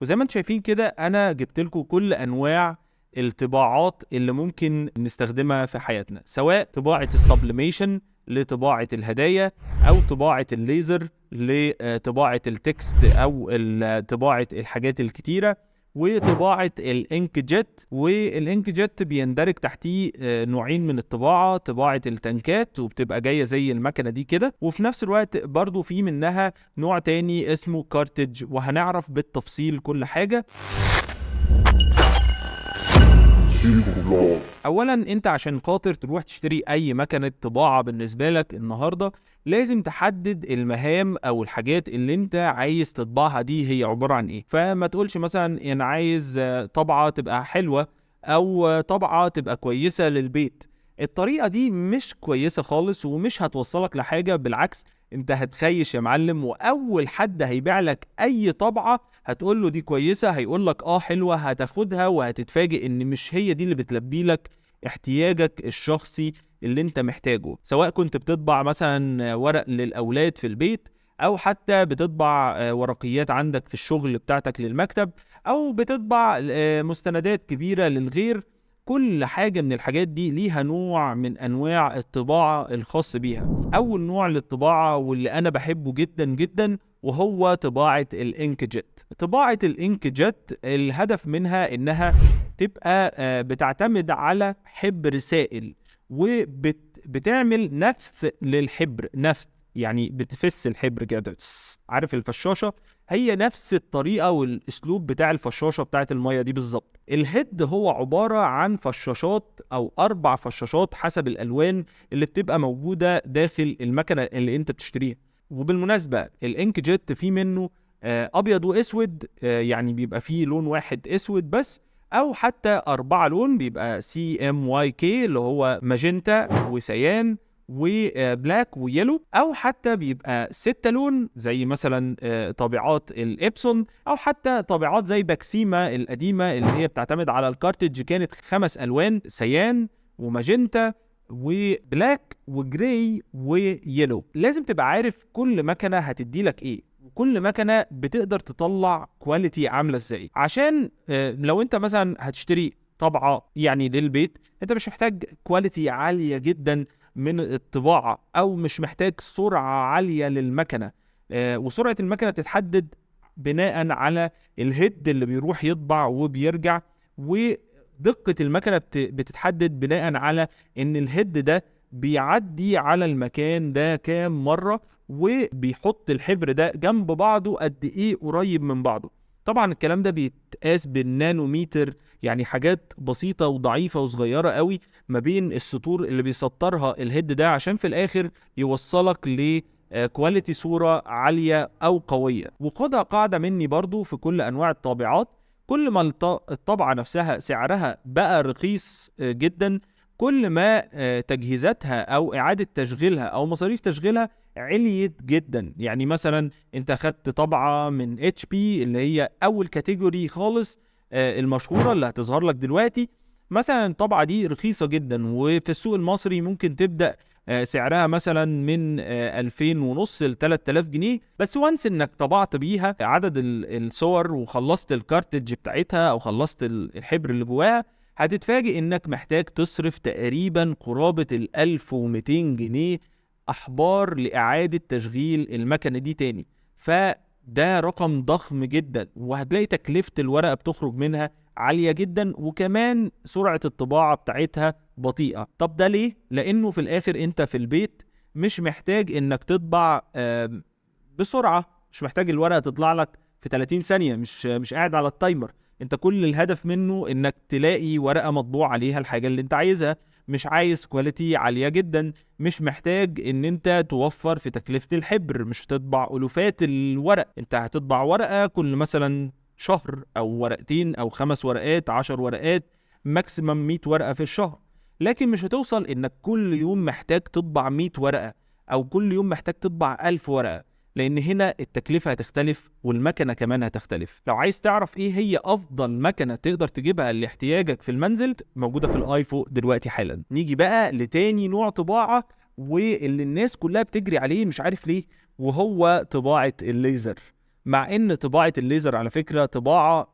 وزي ما انتم شايفين كده انا جبت لكم كل انواع الطباعات اللي ممكن نستخدمها في حياتنا، سواء طباعة السبليميشن لطباعة الهدايا، او طباعة الليزر لطباعة التكست او طباعة الحاجات الكتيرة، وطباعة الانك جيت. والانك جيت بيندرج تحتيه نوعين من الطباعة، طباعة التنكات وبتبقى جاية زي المكنة دي كده، وفي نفس الوقت برضو في منها نوع تاني اسمه كارتج، وهنعرف بالتفصيل كل حاجة. اولا انت عشان خاطر تروح تشتري اي مكنة طباعة بالنسبة لك النهاردة، لازم تحدد المهام او الحاجات اللي انت عايز تطبعها دي هي عبارة عن ايه. فما تقولش مثلا انا عايز طبعة تبقى حلوة او طبعة تبقى كويسة للبيت. الطريقة دي مش كويسة خالص ومش هتوصلك لحاجة، بالعكس انت هتخيش يا معلم. واول حد هيبيع لك اي طبعة هتقول له دي كويسة هيقول لك حلوة، هتاخدها وهتتفاجئ ان مش هي دي اللي بتلبي لك احتياجك الشخصي اللي انت محتاجه. سواء كنت بتطبع مثلا ورق للاولاد في البيت، او حتى بتطبع ورقيات عندك في الشغل بتاعتك للمكتب، او بتطبع مستندات كبيرة للغير. كل حاجة من الحاجات دي ليها نوع من أنواع الطباعة الخاص بيها. أول نوع للطباعة واللي أنا بحبه جدا جدا وهو طباعة الإنك جيت. طباعة الإنك جيت الهدف منها إنها تبقى بتعتمد على حبر سائل، وبتعمل نفث للحبر. نفث يعني بتفس الحبر كده، عارف الفشاشة؟ هي نفس الطريقة والأسلوب بتاع الفشاشة بتاعت المية دي بالظبط. الهيد هو عبارة عن فشاشات أو 4 فشاشات حسب الألوان اللي بتبقى موجودة داخل المكنة اللي أنت بتشتريها. وبالمناسبة الإنك جيت فيه منه أبيض وأسود، يعني بيبقى فيه لون واحد أسود بس، أو حتى 4 لون، بيبقى CMYK اللي هو ماجنتا وسيان وبلاك ويلو، او حتى بيبقى 6 لون زي مثلا طابعات الابسون، او حتى طابعات زي باكسيما القديمه اللي هي بتعتمد على الكارتج، كانت 5 الوان: سيان وماجنتا وبلاك وجراي ويلو. لازم تبقى عارف كل مكنه هتدي لك ايه، وكل مكنه بتقدر تطلع كواليتي عامله ازاي. عشان لو انت مثلا هتشتري طبعه يعني للبيت، انت مش محتاج كواليتي عاليه جدا من الطباعة، او مش محتاج سرعة عالية للمكنة. وسرعة المكنة بتتحدد بناء على الهيد اللي بيروح يطبع وبيرجع، ودقة المكنة بتتحدد بناء على ان الهيد ده بيعدي على المكان ده كام مرة، وبيحط الحبر ده جنب بعضه قد ايه قريب من بعضه. طبعا الكلام ده بيتقاس بالنانوميتر، يعني حاجات بسيطة وضعيفة وصغيرة قوي ما بين السطور اللي بيسطرها الهيد ده، عشان في الاخر يوصلك ل كواليتي صورة عالية او قوية. وخدها قاعدة مني برضو في كل انواع الطابعات: كل ما الطبعة نفسها سعرها بقى رخيص جدا، كل ما تجهيزاتها او اعادة تشغيلها او مصاريف تشغيلها عليت جدا. يعني مثلا انت خدت طبعة من HP اللي هي اول كاتيجوري خالص، المشهورة اللي هتظهر لك دلوقتي، مثلا الطبعة دي رخيصة جدا، وفي السوق المصري ممكن تبدأ سعرها مثلا من 2500 ل 3000 جنيه. بس وانس انك طبعت بيها عدد الصور وخلصت الكارتج بتاعتها او خلصت الحبر اللي جواها، هتتفاجئ انك محتاج تصرف تقريبا قرابة 1200 جنيه احبار لإعادة تشغيل المكنة دي تاني. فده رقم ضخم جدا، وهتلاقي تكلفة الورقة بتخرج منها عالية جدا، وكمان سرعة الطباعة بتاعتها بطيئة. طب ده ليه؟ لأنه في الآخر أنت في البيت مش محتاج إنك تطبع بسرعة، مش محتاج الورقة تطلع لك في 30 ثانية، مش قاعد على التايمر. أنت كل الهدف منه إنك تلاقي ورقة مطبوع عليها الحاجة اللي أنت عايزها، مش عايز كواليتي عالية جدا، مش محتاج إن أنت توفر في تكلفة الحبر، مش هتطبع ألوفات الورق، أنت هتطبع ورقة كل مثلا شهر، او ورقتين او 5 ورقات، 10 ورقات، ماكسيمم 100 ورقة في الشهر. لكن مش هتوصل انك كل يوم محتاج تطبع 100 ورقة او كل يوم محتاج تطبع 1000 ورقة، لان هنا التكلفة هتختلف والمكنة كمان هتختلف. لو عايز تعرف ايه هي افضل مكنة تقدر تجيبها لاحتياجك في المنزل، موجودة في الايفو دلوقتي حالا. نيجي بقى لتاني نوع طباعة واللي الناس كلها بتجري عليه مش عارف ليه، وهو طباعة الليزر. مع ان طباعة الليزر على فكرة طباعة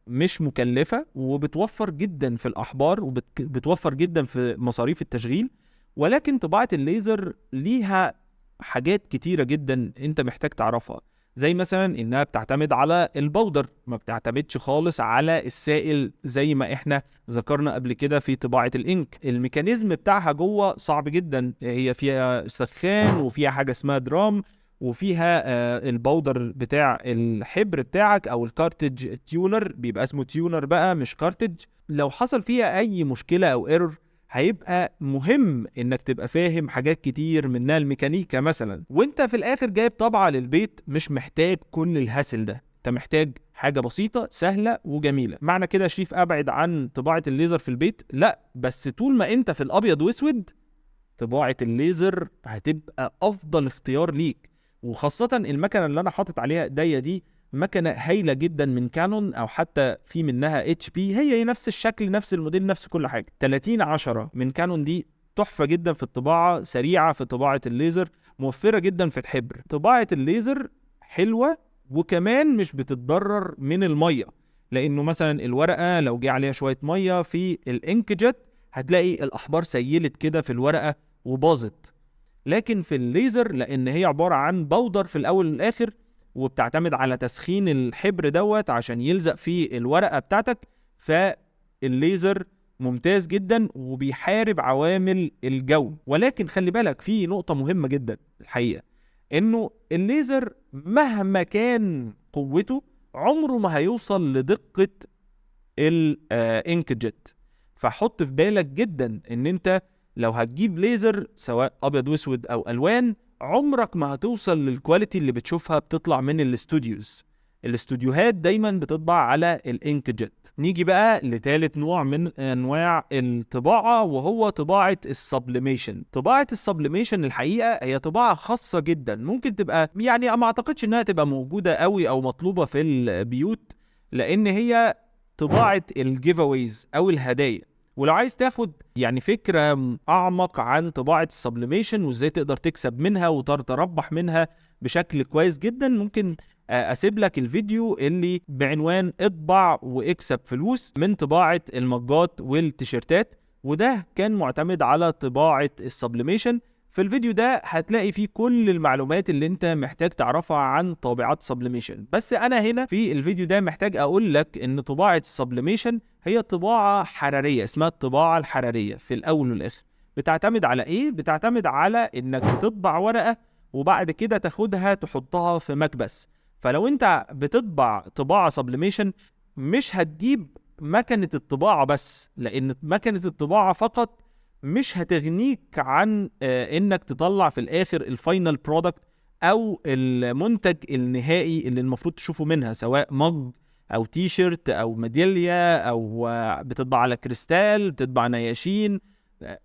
مش مكلفة وبتوفر جدا في الأحبار وبتوفر جدا في مصاريف التشغيل، ولكن طباعة الليزر ليها حاجات كتيرة جدا انت محتاج تعرفها، زي مثلا انها بتعتمد على البودر، ما بتعتمدش خالص على السائل زي ما احنا ذكرنا قبل كده في طباعة الانك. الميكانيزم بتاعها جوه صعب جدا، هي فيها سخان وفيها حاجة اسمها درام وفيها البودر بتاع الحبر بتاعك او الكارتج تيونر، بيبقى اسمه تيونر بقى مش كارتج. لو حصل فيها اي مشكلة او ايرور هيبقى مهم انك تبقى فاهم حاجات كتير منها الميكانيكا مثلا، وانت في الاخر جايب طبعة للبيت مش محتاج كل الهاسل ده، انت محتاج حاجة بسيطة سهلة وجميلة. معنى كده شريف ابعد عن طباعة الليزر في البيت؟ لا، بس طول ما انت في الابيض واسود طباعة الليزر هتبقى افضل اختيار ليك، وخاصة المكنة اللي انا حاطط عليها ايديا دي مكنة هايلة جدا من كانون، او حتى في منها اتش بي، هي نفس الشكل نفس الموديل نفس كل حاجة. 3010 من كانون دي تحفة جدا في الطباعة، سريعة في طباعة الليزر، موفرة جدا في الحبر. طباعة الليزر حلوة وكمان مش بتتضرر من المية، لانه مثلا الورقة لو جه عليها شوية مية في الانكجت هتلاقي الاحبار سيلت كده في الورقة وباظت. لكن في الليزر لان هي عبارة عن بودر في الاول والاخر، وبتعتمد على تسخين الحبر دوت عشان يلزق في الورقة بتاعتك، فالليزر ممتاز جدا وبيحارب عوامل الجو. ولكن خلي بالك في نقطة مهمة جدا الحقيقة، انه الليزر مهما كان قوته عمره ما هيوصل لدقة الانكجت. فحط في بالك جدا ان انت لو هتجيب ليزر سواء ابيض واسود او الوان عمرك ما هتوصل للكواليتي اللي بتشوفها بتطلع من الاستوديوهات دايما بتطبع على الانكجت. نيجي بقى لثالث نوع من انواع الطباعة وهو طباعة السبليميشن. طباعة السبليميشن الحقيقة هي طباعة خاصة جدا، ممكن تبقى يعني ما اعتقدش انها تبقى موجودة قوي او مطلوبة في البيوت، لان هي طباعة الجيفاويز او الهدايا. ولو عايز تاخد يعني فكرة اعمق عن طباعة السبليميشن وازاي تقدر تكسب منها وتربح منها بشكل كويس جدا، ممكن اسيب لك الفيديو اللي بعنوان اطبع واكسب فلوس من طباعة المجات والتيشيرتات، وده كان معتمد على طباعة السبليميشن. في الفيديو ده هتلاقي فيه كل المعلومات اللي انت محتاج تعرفها عن طابعات سبليميشن. بس انا هنا في الفيديو ده محتاج اقول لك ان طباعة السبليميشن هي طباعة حرارية، اسمها الطباعة الحرارية في الاول والاخر. بتعتمد على ايه؟ بتعتمد على انك بتطبع ورقة وبعد كده تاخدها تحطها في مكبس. فلو انت بتطبع طباعة سبليميشن مش هتجيب مكنة الطباعة بس، لان مكنة الطباعة فقط مش هتغنيك عن انك تطلع في الاخر الفاينل برودكت او المنتج النهائي اللي المفروض تشوفه منها، سواء مج او تي شيرت او ميدالية او بتطبع على كريستال، بتطبع نياشين،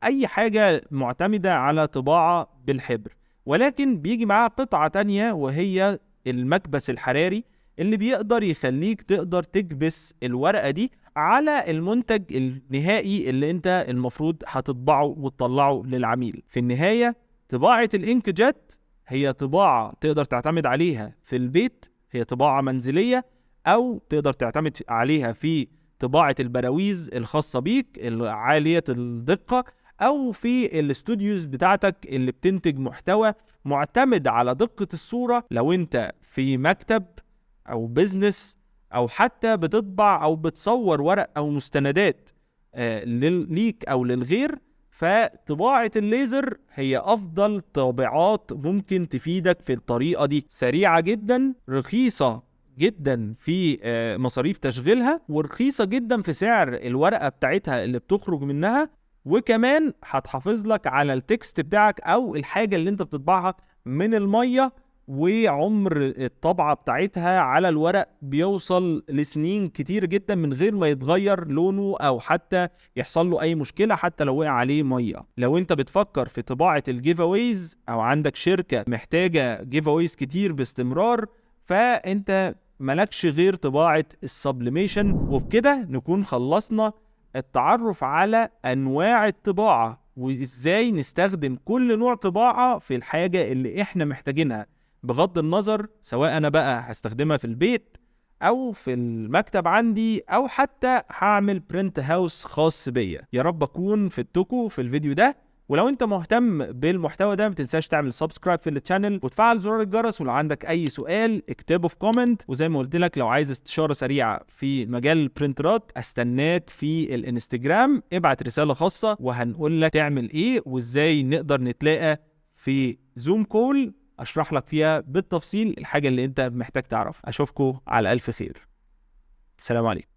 اي حاجة معتمدة على طباعة بالحبر. ولكن بيجي معاها قطعة تانية وهي المكبس الحراري اللي بيقدر يخليك تقدر تكبس الورقة دي على المنتج النهائي اللي انت المفروض هتطبعه وتطلعه للعميل. في النهاية طباعة الانكجت هي طباعة تقدر تعتمد عليها في البيت، هي طباعة منزلية، او تقدر تعتمد عليها في طباعة البراويز الخاصة بيك عالية الدقة، او في الاستوديوز بتاعتك اللي بتنتج محتوى معتمد على دقة الصورة. لو انت في مكتب او بيزنس او حتى بتطبع او بتصور ورق او مستندات ليك او للغير، فطباعة الليزر هي افضل طابعات ممكن تفيدك في الطريقة دي. سريعة جدا، رخيصة جدا في مصاريف تشغيلها، ورخيصة جدا في سعر الورقة بتاعتها اللي بتخرج منها، وكمان هتحافظ لك على التكست بتاعك او الحاجة اللي انت بتطبعها من المية، وعمر الطبعة بتاعتها على الورق بيوصل لسنين كتير جدا من غير ما يتغير لونه او حتى يحصل له اي مشكلة حتى لو وقع عليه مية. لو انت بتفكر في طباعة الجيفاويز او عندك شركة محتاجة جيفاويز كتير باستمرار، فانت ملكش غير طباعة السبليميشن. وبكده نكون خلصنا التعرف على انواع الطباعة وازاي نستخدم كل نوع طباعة في الحاجة اللي احنا محتاجينها، بغض النظر سواء انا بقى هستخدمها في البيت او في المكتب عندي او حتى هعمل برنت هاوس خاص بيا. يا رب اكون فدتكم في الفيديو ده، ولو انت مهتم بالمحتوى ده ما تنساش تعمل سبسكرايب في الشانل وتفعل زرار الجرس، ولو عندك اي سؤال اكتبه في كومنت. وزي ما قلت لك لو عايز استشارة سريعة في مجال البرنترات استناك في الانستجرام، ابعت رسالة خاصة وهنقول لك تعمل ايه وازاي نقدر نتلاقى في زوم كول اشرح لك فيها بالتفصيل الحاجة اللي انت محتاج تعرف. اشوفكم على الف خير. السلام عليكم.